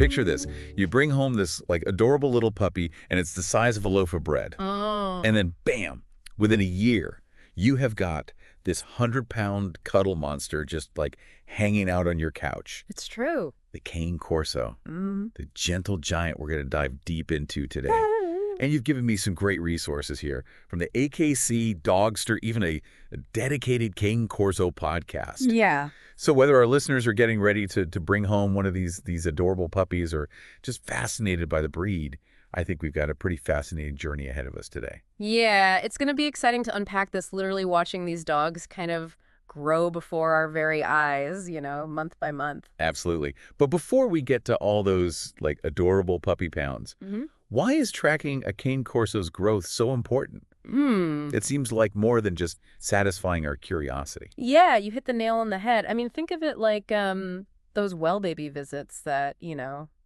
Picture this. You bring home this like adorable little puppy and it's the size of a loaf of bread. Oh. And then bam, within a year, you have got this 100-pound cuddle monster just like hanging out on your couch. It's true. The Cane Corso, the gentle giant we're going to dive deep into today. And you've given me some great resources here, from the AKC, Dogster, even a dedicated Cane Corso podcast. Yeah. So whether our listeners are getting ready to bring home one of these adorable puppies or just fascinated by the breed, I think we've got a pretty fascinating journey ahead of us today. Yeah, it's going to be exciting to unpack this, literally watching these dogs kind of grow before our very eyes, month by month. Absolutely. But before we get to all those like adorable puppy pounds, why is tracking a Cane Corso's growth so important? It seems like more than just satisfying our curiosity. Yeah, you hit the nail on the head. I mean, think of it like those well baby visits that,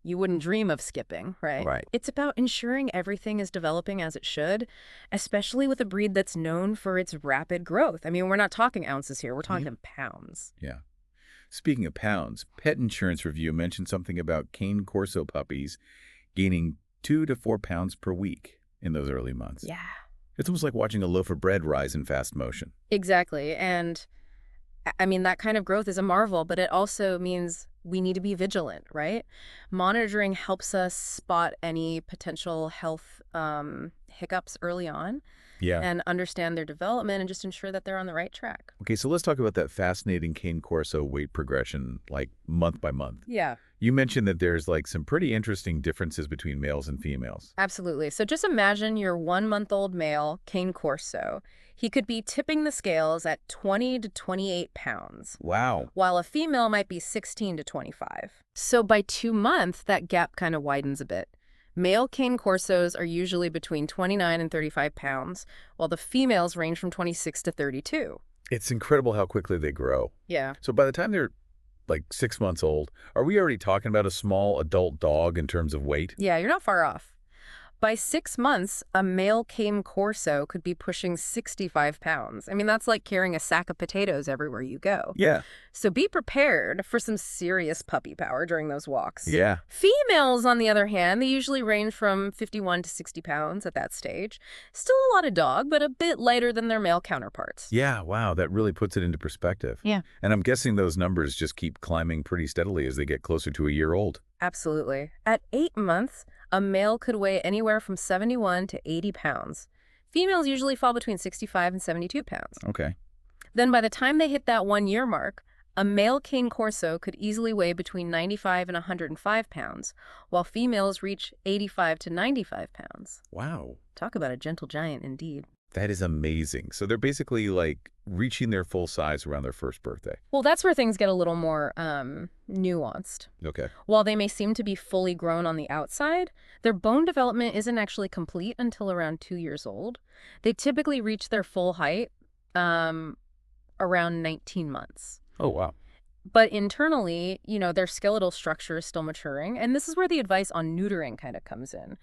you wouldn't dream of skipping, right? Right. It's about ensuring everything is developing as it should, especially with a breed that's known for its rapid growth. I mean, we're not talking ounces here. We're talking pounds. Yeah. Speaking of pounds, Pet Insurance Review mentioned something about Cane Corso puppies gaining 2 to 4 pounds per week in those early months. Yeah. It's almost like watching a loaf of bread rise in fast motion. Exactly. And I mean, that kind of growth is a marvel, but it also means we need to be vigilant, right? Monitoring helps us spot any potential health hiccups early on and understand their development and just ensure that they're on the right track. Okay, so let's talk about that fascinating Cane Corso weight progression, like month by month. Yeah. You mentioned that there's like some pretty interesting differences between males and females. Absolutely. So just imagine your 1-month-old male, Cane Corso. He could be tipping the scales at 20 to 28 pounds. Wow. While a female might be 16 to 25. So by 2 months, that gap kind of widens a bit. Male Cane Corsos are usually between 29 and 35 pounds, while the females range from 26 to 32. It's incredible how quickly they grow. Yeah. So by the time they're like 6 months old, are we already talking about a small adult dog in terms of weight? Yeah, you're not far off. By 6 months, a male Cane Corso could be pushing 65 pounds. I mean, that's like carrying a sack of potatoes everywhere you go. Yeah. So be prepared for some serious puppy power during those walks. Yeah. Females, on the other hand, they usually range from 51 to 60 pounds at that stage. Still a lot of dog, but a bit lighter than their male counterparts. Yeah, wow, that really puts it into perspective. Yeah. And I'm guessing those numbers just keep climbing pretty steadily as they get closer to a year old. Absolutely. At 8 months, a male could weigh anywhere from 71 to 80 pounds. Females usually fall between 65 and 72 pounds. Okay. Then by the time they hit that 1-year mark, a male Cane Corso could easily weigh between 95 and 105 pounds, while females reach 85 to 95 pounds. Wow. Talk about a gentle giant indeed. That is amazing. So they're basically like reaching their full size around their first birthday. Well, that's where things get a little more nuanced. Okay. While they may seem to be fully grown on the outside, their bone development isn't actually complete until around 2 years old. They typically reach their full height around 19 months. Oh, wow. But internally, their skeletal structure is still maturing, and this is where the advice on neutering kind of comes in.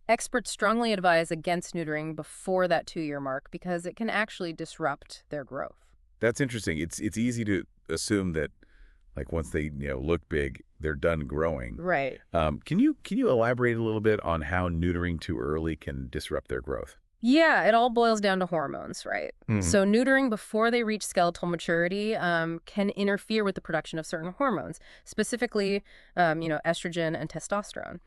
Experts strongly advise against neutering before that 2-year mark because it can actually disrupt their growth. That's interesting. It's easy to assume that like once they look big, they're done growing. Right. Can you elaborate a little bit on how neutering too early can disrupt their growth? Yeah, it all boils down to hormones, right? So neutering before they reach skeletal maturity can interfere with the production of certain hormones, specifically, estrogen and testosterone.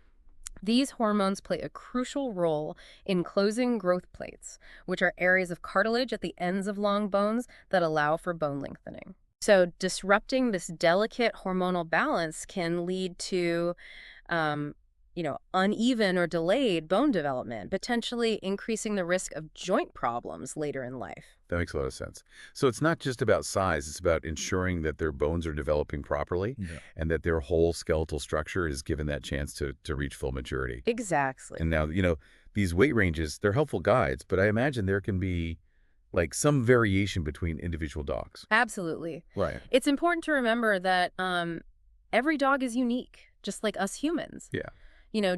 These hormones play a crucial role in closing growth plates, which are areas of cartilage at the ends of long bones that allow for bone lengthening. So disrupting this delicate hormonal balance can lead to uneven or delayed bone development, potentially increasing the risk of joint problems later in life. That makes a lot of sense. So it's not just about size, it's about ensuring that their bones are developing properly and that their whole skeletal structure is given that chance to reach full maturity. Exactly. And now, these weight ranges, they're helpful guides, but I imagine there can be like some variation between individual dogs. Absolutely. Right. It's important to remember that every dog is unique, just like us humans. Yeah.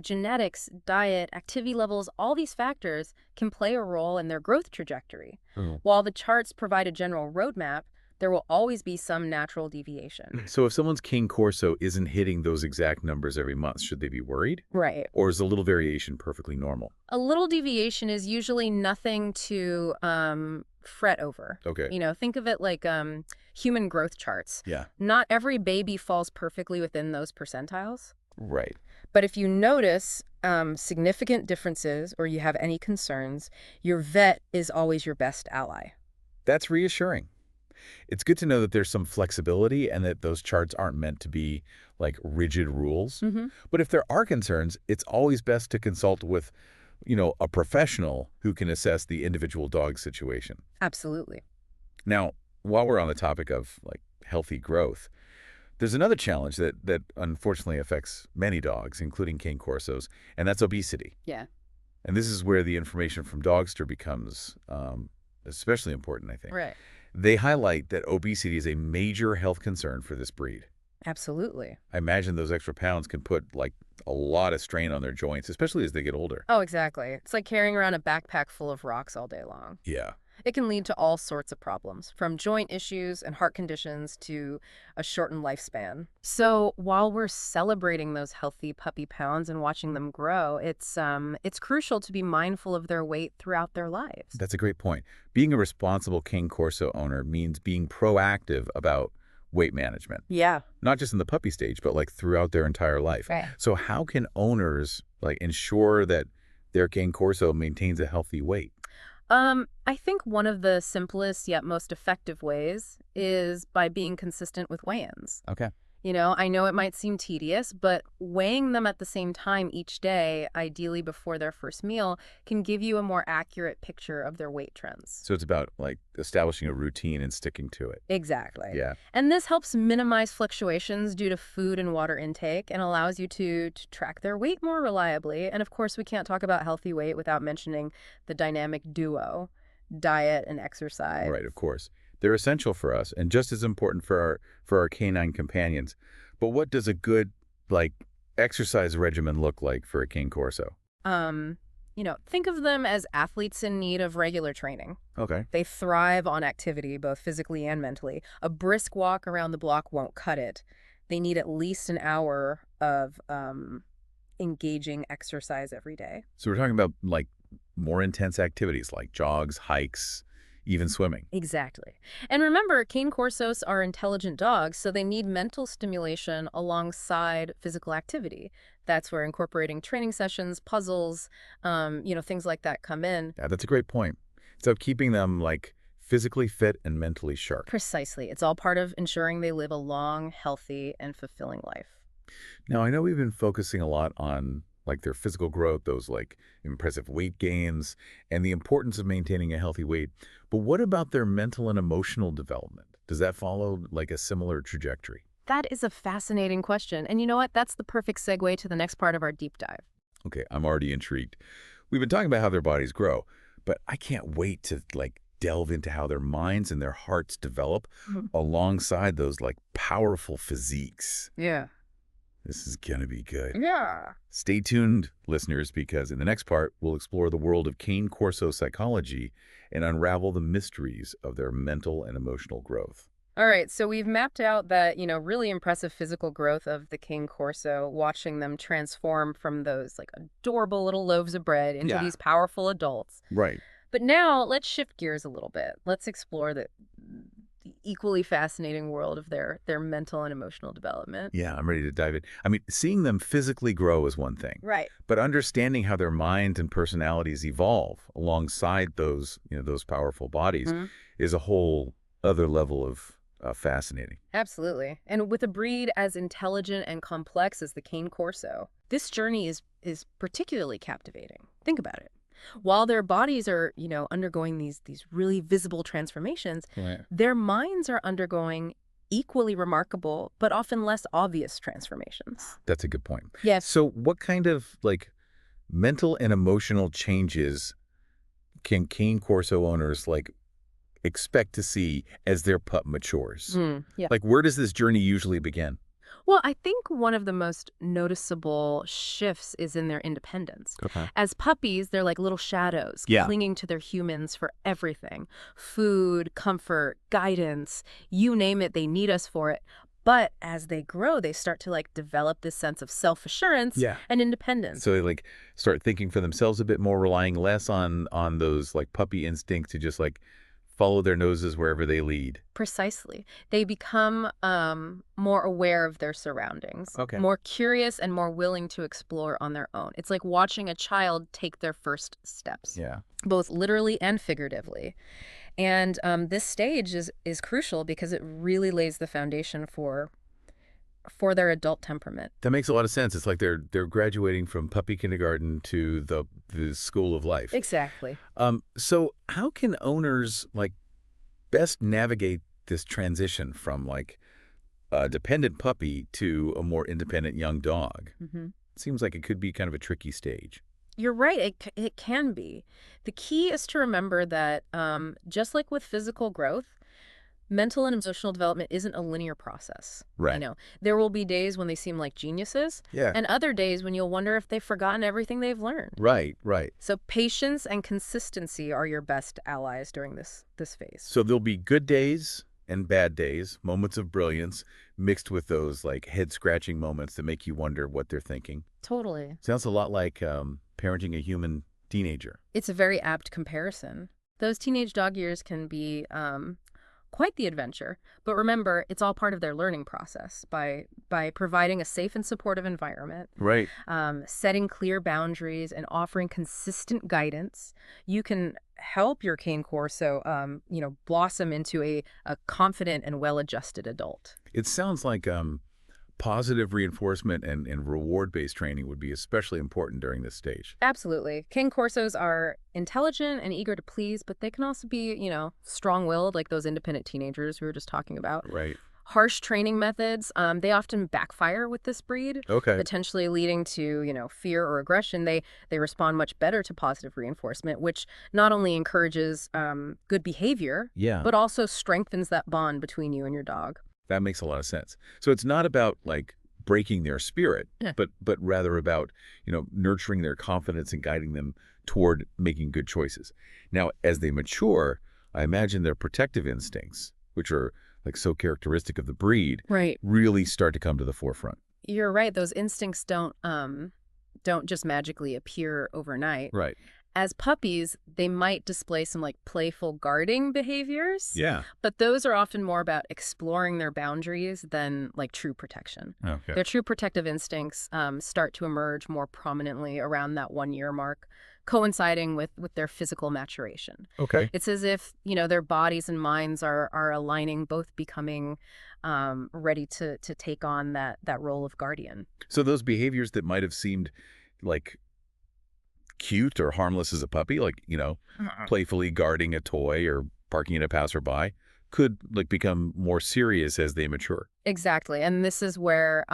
Genetics, diet, activity levels, all these factors can play a role in their growth trajectory. While the charts provide a general roadmap, There will always be some natural deviation. So if someone's Cane Corso isn't hitting those exact numbers every month, should they be worried? Right. Or is a little variation perfectly normal? A little deviation is usually nothing to fret over. Okay. Think of it like human growth charts. Yeah. Not every baby falls perfectly within those percentiles. Right. But if you notice significant differences or you have any concerns, your vet is always your best ally. That's reassuring. It's good to know that there's some flexibility and that those charts aren't meant to be like rigid rules. But if there are concerns, it's always best to consult with, a professional who can assess the individual dog situation. Absolutely. Now, while we're on the topic of like healthy growth, there's another challenge that unfortunately affects many dogs, including Cane Corsos, and that's obesity. Yeah. And this is where the information from Dogster becomes especially important, I think. Right. They highlight that obesity is a major health concern for this breed. Absolutely. I imagine those extra pounds can put like a lot of strain on their joints, especially as they get older. Oh, exactly. It's like carrying around a backpack full of rocks all day long. Yeah. It can lead to all sorts of problems, from joint issues and heart conditions to a shortened lifespan. So while we're celebrating those healthy puppy pounds and watching them grow, it's crucial to be mindful of their weight throughout their lives. That's a great point. Being a responsible Cane Corso owner means being proactive about weight management. Yeah. Not just in the puppy stage, but like throughout their entire life. Right. So how can owners like ensure that their Cane Corso maintains a healthy weight? I think one of the simplest yet most effective ways is by being consistent with weigh-ins. Okay. I know it might seem tedious, but weighing them at the same time each day, ideally before their first meal, can give you a more accurate picture of their weight trends. So it's about like establishing a routine and sticking to it. Exactly. Yeah. And this helps minimize fluctuations due to food and water intake and allows you to track their weight more reliably. And of course, we can't talk about healthy weight without mentioning the dynamic duo, diet and exercise. Right, of course. They're essential for us and just as important for our canine companions. But what does a good like exercise regimen look like for a Cane Corso? Think of them as athletes in need of regular training. Okay. They thrive on activity, both physically and mentally. A brisk walk around the block won't cut it. They need at least an hour of engaging exercise every day. So we're talking about like more intense activities like jogs, hikes, even swimming. Exactly. And remember, Cane Corsos are intelligent dogs, so they need mental stimulation alongside physical activity. That's where incorporating training sessions, puzzles, things like that come in. Yeah, that's a great point. So keeping them like physically fit and mentally sharp. Precisely. It's all part of ensuring they live a long, healthy, and fulfilling life. Now, I know we've been focusing a lot on like their physical growth, those like impressive weight gains, and the importance of maintaining a healthy weight. But what about their mental and emotional development? Does that follow like a similar trajectory? That is a fascinating question. And you know what? That's the perfect segue to the next part of our deep dive. Okay, I'm already intrigued. We've been talking about how their bodies grow, but I can't wait to like delve into how their minds and their hearts develop alongside those like powerful physiques. Yeah. This is going to be good. Yeah. Stay tuned, listeners, because in the next part, we'll explore the world of Cane Corso psychology and unravel the mysteries of their mental and emotional growth. All right, so we've mapped out that, really impressive physical growth of the Cane Corso, watching them transform from those like adorable little loaves of bread into these powerful adults. Right. But now let's shift gears a little bit. Let's explore the equally fascinating world of their mental and emotional development. Yeah, I'm ready to dive in. I mean, seeing them physically grow is one thing. Right. But understanding how their minds and personalities evolve alongside those, those powerful bodies is a whole other level of fascinating. Absolutely. And with a breed as intelligent and complex as the Cane Corso, this journey is particularly captivating. Think about it. While their bodies are, undergoing these really visible transformations, their minds are undergoing equally remarkable, but often less obvious transformations. That's a good point. Yes. So what kind of like mental and emotional changes can Cane Corso owners like expect to see as their pup matures? Yeah. Like where does this journey usually begin? Well, I think one of the most noticeable shifts is in their independence. Okay. As puppies, they're like little shadows, Yeah. clinging to their humans for everything. Food, comfort, guidance, you name it, they need us for it. But as they grow, they start to like develop this sense of self-assurance Yeah. and independence. So they like start thinking for themselves a bit more, relying less on those like puppy instincts to just like follow their noses wherever they lead. Precisely. They become more aware of their surroundings, Okay. more curious and more willing to explore on their own. It's like watching a child take their first steps, Yeah. both literally and figuratively. And this stage is crucial because it really lays the foundation for their adult temperament. That makes a lot of sense. It's like they're graduating from puppy kindergarten to the school of life. Exactly. So how can owners like best navigate this transition from like a dependent puppy to a more independent young dog? It seems like it could be kind of a tricky stage. You're right. It can be. The key is to remember that just like with physical growth, mental and emotional development isn't a linear process. Right. You know, there will be days when they seem like geniuses, Yeah. and other days when you'll wonder if they've forgotten everything they've learned. Right, right. So patience and consistency are your best allies during this phase. So there'll be good days and bad days, moments of brilliance, mixed with those like head-scratching moments that make you wonder what they're thinking. Totally. Sounds a lot like parenting a human teenager. It's a very apt comparison. Those teenage dog years can be quite the adventure. But remember, it's all part of their learning process by providing a safe and supportive environment, Right. setting clear boundaries, and offering consistent guidance. You can help your Cane Corso, blossom into a confident and well-adjusted adult. It sounds like positive reinforcement and reward-based training would be especially important during this stage. Absolutely. Cane Corsos are intelligent and eager to please, but they can also be, strong-willed, like those independent teenagers we were just talking about. Right. Harsh training methods, they often backfire with this breed, Okay. potentially leading to, fear or aggression. They respond much better to positive reinforcement, which not only encourages good behavior, Yeah. but also strengthens that bond between you and your dog. That makes a lot of sense. So it's not about like breaking their spirit, Yeah. but rather about, nurturing their confidence and guiding them toward making good choices. Now, as they mature, I imagine their protective instincts, which are like so characteristic of the breed, Right. really start to come to the forefront. You're right. Those instincts don't just magically appear overnight. Right. As puppies, they might display some like playful guarding behaviors. Yeah. But those are often more about exploring their boundaries than like true protection. Okay. Their true protective instincts start to emerge more prominently around that 1-year mark, coinciding with their physical maturation. Okay. It's as if, their bodies and minds are aligning, both becoming ready to take on that role of guardian. So those behaviors that might have seemed like cute or harmless as a puppy, like, playfully guarding a toy or barking at a passerby, could like become more serious as they mature. Exactly. And this is where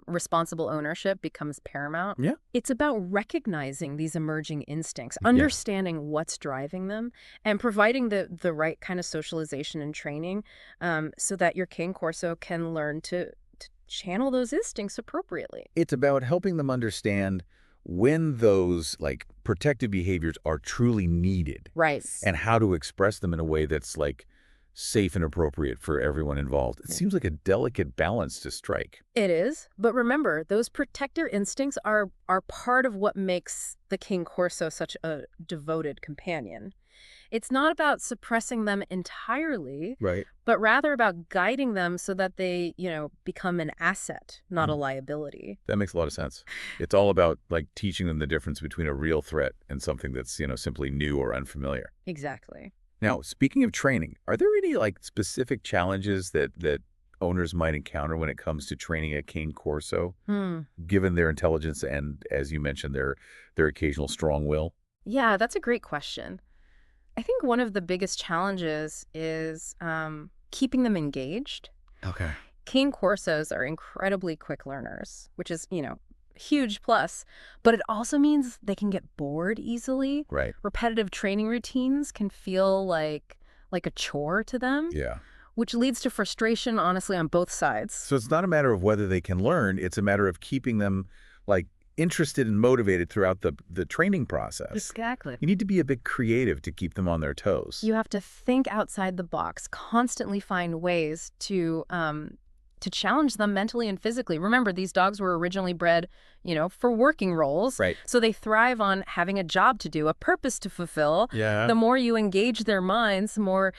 responsible ownership becomes paramount. Yeah. It's about recognizing these emerging instincts, understanding what's driving them, and providing the right kind of socialization and training so that your Cane Corso can learn to channel those instincts appropriately. It's about helping them understand when those like protective behaviors are truly needed. Right. And how to express them in a way that's like safe and appropriate for everyone involved. It seems like a delicate balance to strike. It is. But remember, those protector instincts are part of what makes the Cane Corso such a devoted companion. It's not about suppressing them entirely, Right. but rather about guiding them so that they, become an asset, not a liability. That makes a lot of sense. It's all about like teaching them the difference between a real threat and something that's, simply new or unfamiliar. Exactly. Now, speaking of training, are there any like specific challenges that owners might encounter when it comes to training a Cane Corso, given their intelligence and, as you mentioned, their occasional strong will? Yeah, that's a great question. I think one of the biggest challenges is keeping them engaged. Okay. Cane Corsos are incredibly quick learners, which is, huge plus, but it also means they can get bored easily. Right. Repetitive training routines can feel like a chore to them. Yeah. which leads to frustration, honestly, on both sides. So it's not a matter of whether they can learn, it's a matter of keeping them, like, interested and motivated throughout the training process. Exactly. You need to be a bit creative to keep them on their toes. You have to think outside the box, constantly find ways to challenge them mentally and physically. Remember, these dogs were originally bred, for working roles. Right. So they thrive on having a job to do, a purpose to fulfill. Yeah. The more you engage their minds, the more,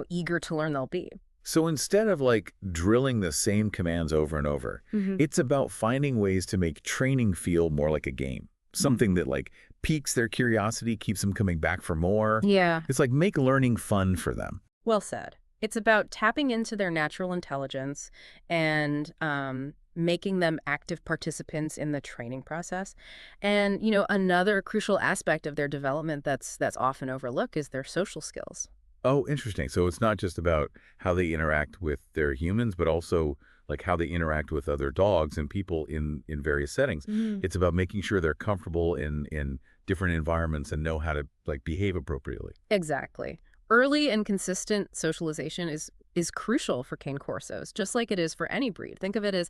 eager to learn they'll be. So instead of like drilling the same commands over and over, it's about finding ways to make training feel more like a game. Something that like piques their curiosity, keeps them coming back for more. Yeah. It's like make learning fun for them. Well said. It's about tapping into their natural intelligence and making them active participants in the training process. And, another crucial aspect of their development that's often overlooked is their social skills. Oh, interesting. So it's not just about how they interact with their humans, but also like how they interact with other dogs and people in various settings. It's about making sure they're comfortable in different environments and know how to like behave appropriately. Exactly. Early and consistent socialization is crucial for Cane Corsos, just like it is for any breed. Think of it as,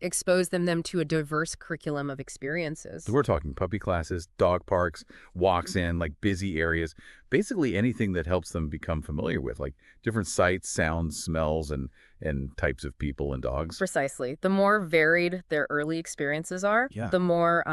expose them to a diverse curriculum of experiences. So we're talking puppy classes, dog parks, walks in, like busy areas, basically anything that helps them become familiar with, like different sights, sounds, smells, and types of people and dogs. Precisely. The more varied their early experiences are, Yeah. the more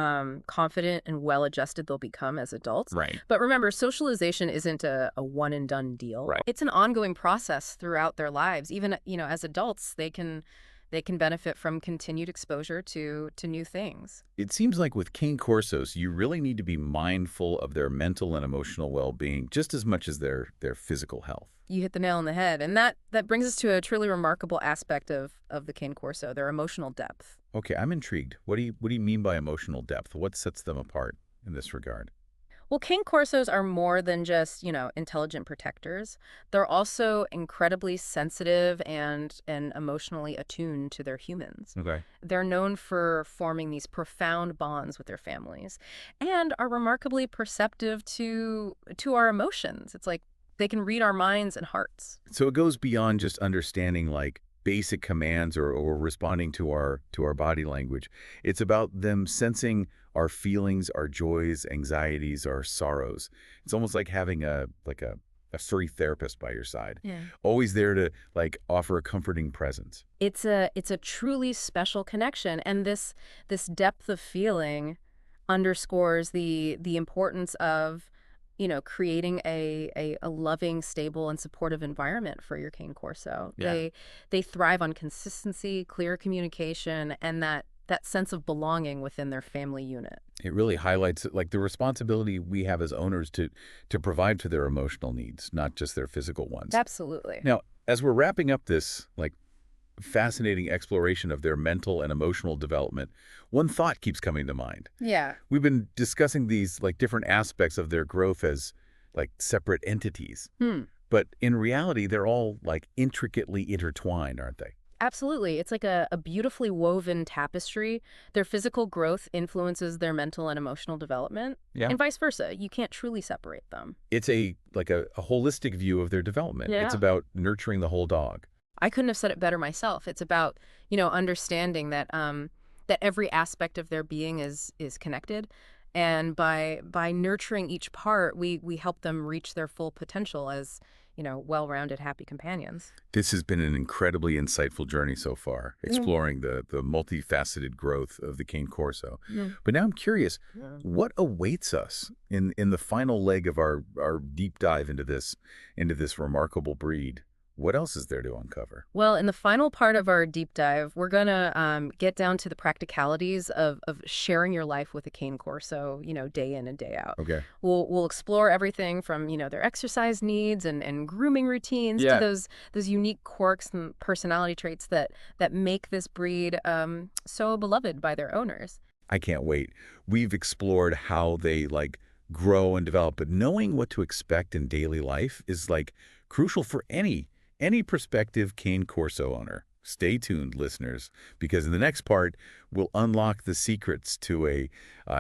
confident and well-adjusted they'll become as adults. Right. But remember, socialization isn't a one-and-done deal. Right. It's an ongoing process throughout their lives. Even, as adults, they can benefit from continued exposure to new things. It seems like with Cane Corsos, you really need to be mindful of their mental and emotional well-being just as much as their physical health. You hit the nail on the head. And that brings us to a truly remarkable aspect of the Cane Corso, their emotional depth. Okay, I'm intrigued. What do you mean by emotional depth? What sets them apart in this regard? Well, Cane Corsos are more than just, intelligent protectors. They're also incredibly sensitive and emotionally attuned to their humans. Okay. They're known for forming these profound bonds with their families and are remarkably perceptive to our emotions. It's like they can read our minds and hearts. So it goes beyond just understanding like basic commands or responding to our body language. It's about them sensing our feelings, our joys, anxieties, our sorrows. It's almost like having a furry therapist by your side. Yeah. Always there to like offer a comforting presence. It's a truly special connection, and this depth of feeling underscores the importance of creating a loving, stable, and supportive environment for your Cane Corso. Yeah. They thrive on consistency, clear communication, and that sense of belonging within their family unit. It really highlights like the responsibility we have as owners to provide for their emotional needs, not just their physical ones. Absolutely. Now, as we're wrapping up this like fascinating exploration of their mental and emotional development, one thought keeps coming to mind. Yeah. We've been discussing these like different aspects of their growth as like separate entities. But in reality, they're all like intricately intertwined, aren't they? Absolutely. It's like a beautifully woven tapestry. Their physical growth influences their mental and emotional development, and vice versa. You can't truly separate them. It's a holistic view of their development. Yeah. It's about nurturing the whole dog. I couldn't have said it better myself. It's about, understanding that that every aspect of their being is connected. And by nurturing each part, we help them reach their full potential as, well-rounded, happy companions. This has been an incredibly insightful journey so far, exploring the multifaceted growth of the Cane Corso. But now I'm curious, what awaits us in the final leg of our deep dive into this remarkable breed? What else is there to uncover? Well, in the final part of our deep dive, we're going to get down to the practicalities of sharing your life with a Cane Corso, day in and day out. Okay. We'll explore everything from, their exercise needs and grooming routines to those unique quirks and personality traits that make this breed so beloved by their owners. I can't wait. We've explored how they like grow and develop, but knowing what to expect in daily life is like crucial for any prospective Cane Corso owner. Stay tuned, listeners, because in the next part, we'll unlock the secrets to a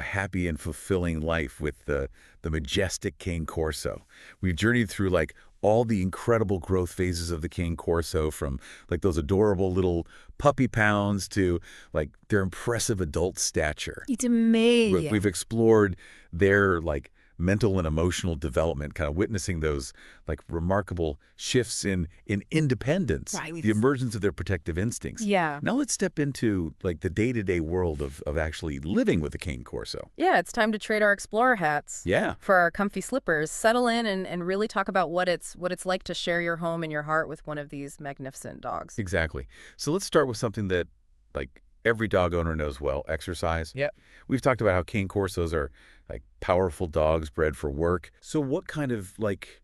happy and fulfilling life with the majestic Cane Corso. We've journeyed through like all the incredible growth phases of the Cane Corso, from like those adorable little puppy pounds to like their impressive adult stature. It's amazing. We've explored their like mental and emotional development, kind of witnessing those like remarkable shifts in independence, Right. the emergence of their protective instincts. Yeah. Now let's step into like the day-to-day world of actually living with the Cane Corso. Yeah, it's time to trade our explorer hats Yeah. for our comfy slippers, settle in and really talk about what it's like to share your home and your heart with one of these magnificent dogs. Exactly. So let's start with something that like every dog owner knows well, exercise. Yep. We've talked about how Cane Corsos are like powerful dogs bred for work. So what kind of like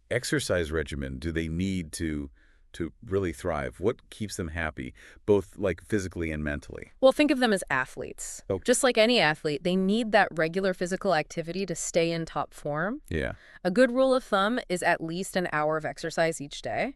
exercise regimen do they need to really thrive? What keeps them happy, both like physically and mentally? Well, think of them as athletes. Okay. Just like any athlete, they need that regular physical activity to stay in top form. Yeah. A good rule of thumb is at least an hour of exercise each day.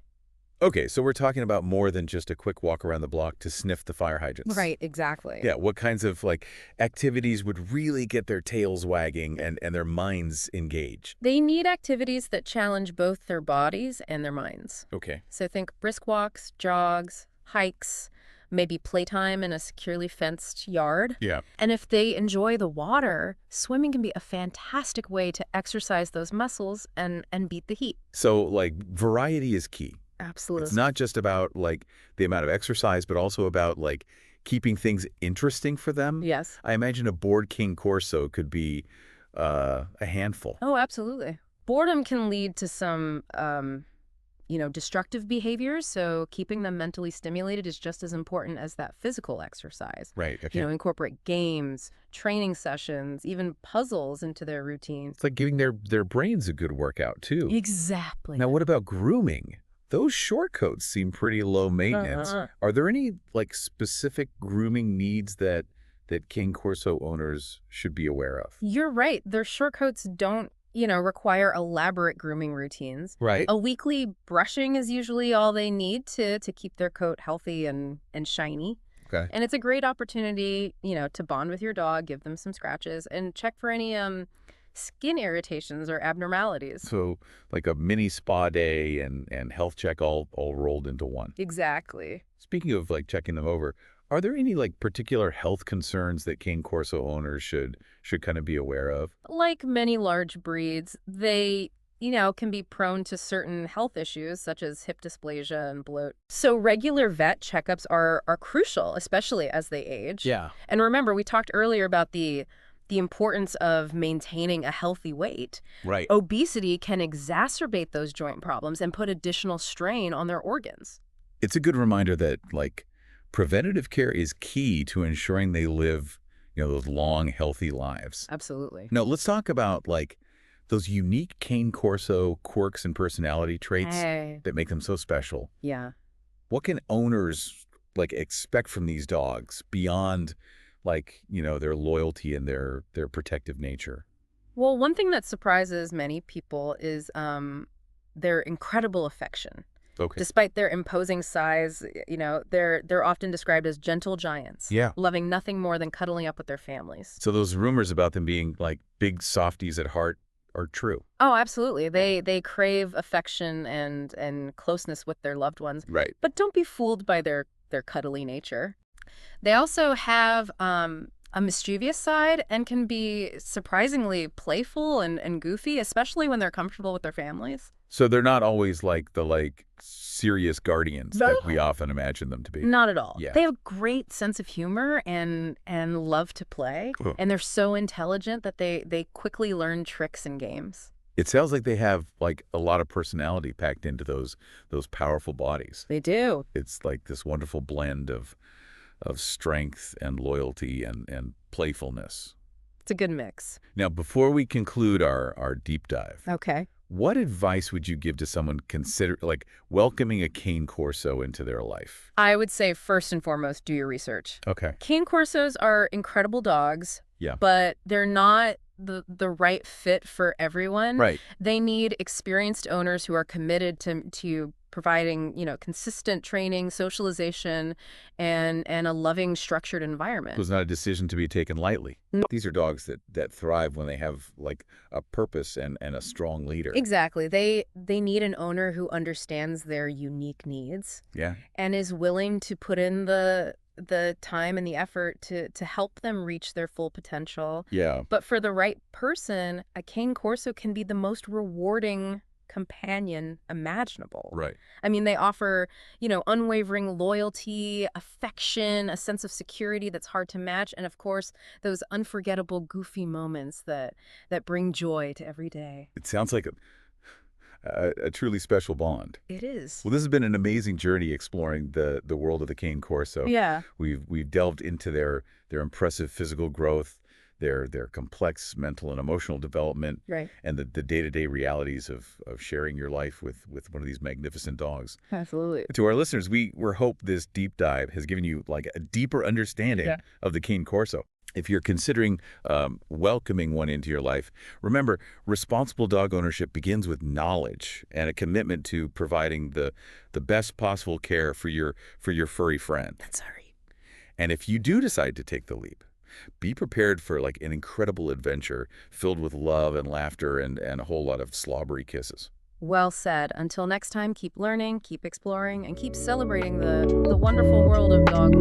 Okay, so we're talking about more than just a quick walk around the block to sniff the fire hydrants. Right, exactly. Yeah, what kinds of like activities would really get their tails wagging and their minds engaged? They need activities that challenge both their bodies and their minds. Okay. So think brisk walks, jogs, hikes, maybe playtime in a securely fenced yard. Yeah. And if they enjoy the water, swimming can be a fantastic way to exercise those muscles and beat the heat. So like variety is key. Absolutely. It's not just about like the amount of exercise, but also about like keeping things interesting for them. Yes. I imagine a bored Cane Corso could be a handful. Oh, absolutely. Boredom can lead to some, destructive behaviors. So keeping them mentally stimulated is just as important as that physical exercise. Right. Okay. Incorporate games, training sessions, even puzzles into their routines. It's like giving their brains a good workout too. Exactly. Now, what about grooming? Those short coats seem pretty low maintenance. Are there any like specific grooming needs that Cane Corso owners should be aware of? You're right. Their short coats don't, require elaborate grooming routines. Right. A weekly brushing is usually all they need to keep their coat healthy and shiny. Okay. And it's a great opportunity, to bond with your dog, give them some scratches, and check for any skin irritations or abnormalities. So like a mini spa day and health check all rolled into one. Exactly. Speaking of like checking them over, are there any like particular health concerns that Cane Corso owners should kind of be aware of? Like many large breeds, they can be prone to certain health issues such as hip dysplasia and bloat. So regular vet checkups are crucial, especially as they age. Yeah. And remember, we talked earlier about the importance of maintaining a healthy weight. Right. Obesity can exacerbate those joint problems and put additional strain on their organs. It's a good reminder that like preventative care is key to ensuring they live, those long, healthy lives. Absolutely. Now, let's talk about like those unique Cane Corso quirks and personality traits that make them so special. Yeah. What can owners like expect from these dogs beyond like, their loyalty and their protective nature? Well, one thing that surprises many people is their incredible affection. Okay. Despite their imposing size, they're often described as gentle giants. Yeah. Loving nothing more than cuddling up with their families. So those rumors about them being like big softies at heart are true. Oh, absolutely. They crave affection and closeness with their loved ones. Right. But don't be fooled by their cuddly nature. They also have a mischievous side and can be surprisingly playful and goofy, especially when they're comfortable with their families. So they're not always like the serious guardians No. that we often imagine them to be. Not at all. Yeah. They have a great sense of humor and love to play. Cool. And they're so intelligent that they quickly learn tricks and games. It sounds like they have like a lot of personality packed into those powerful bodies. They do. It's like this wonderful blend of strength and loyalty and playfulness. It's a good mix. Now, before we conclude our deep dive, Okay. what advice would you give to someone welcoming a Cane Corso into their life? I would say first and foremost, do your research. Okay. Cane Corsos are incredible dogs. Yeah. But they're not the right fit for everyone. Right. They need experienced owners who are committed to providing, consistent training, socialization, and a loving, structured It environment. was not a decision to be taken lightly. These are dogs that thrive when they have like a purpose and a strong leader. Exactly. They need an owner who understands their unique needs Yeah. and is willing to put in the time and the effort to help them reach their full potential. Yeah. But for the right person, a Cane Corso can be the most rewarding companion imaginable. Right. I mean, they offer, unwavering loyalty, affection, a sense of security that's hard to match, and of course, those unforgettable goofy moments that bring joy to every day. It sounds like a truly special bond. It is. Well, this has been an amazing journey exploring the world of the Cane Corso. Yeah. We've delved into their impressive physical growth, their complex mental and emotional development, Right. and the day-to-day realities of sharing your life with one of these magnificent dogs. Absolutely. To our listeners, we hope this deep dive has given you like a deeper understanding of the Cane Corso. If you're considering welcoming one into your life, remember, responsible dog ownership begins with knowledge and a commitment to providing the best possible care for your furry friend. That's all right. And if you do decide to take the leap, be prepared for like an incredible adventure filled with love and laughter and a whole lot of slobbery kisses. Well said. Until next time, keep learning, keep exploring, and keep celebrating the wonderful world of dog.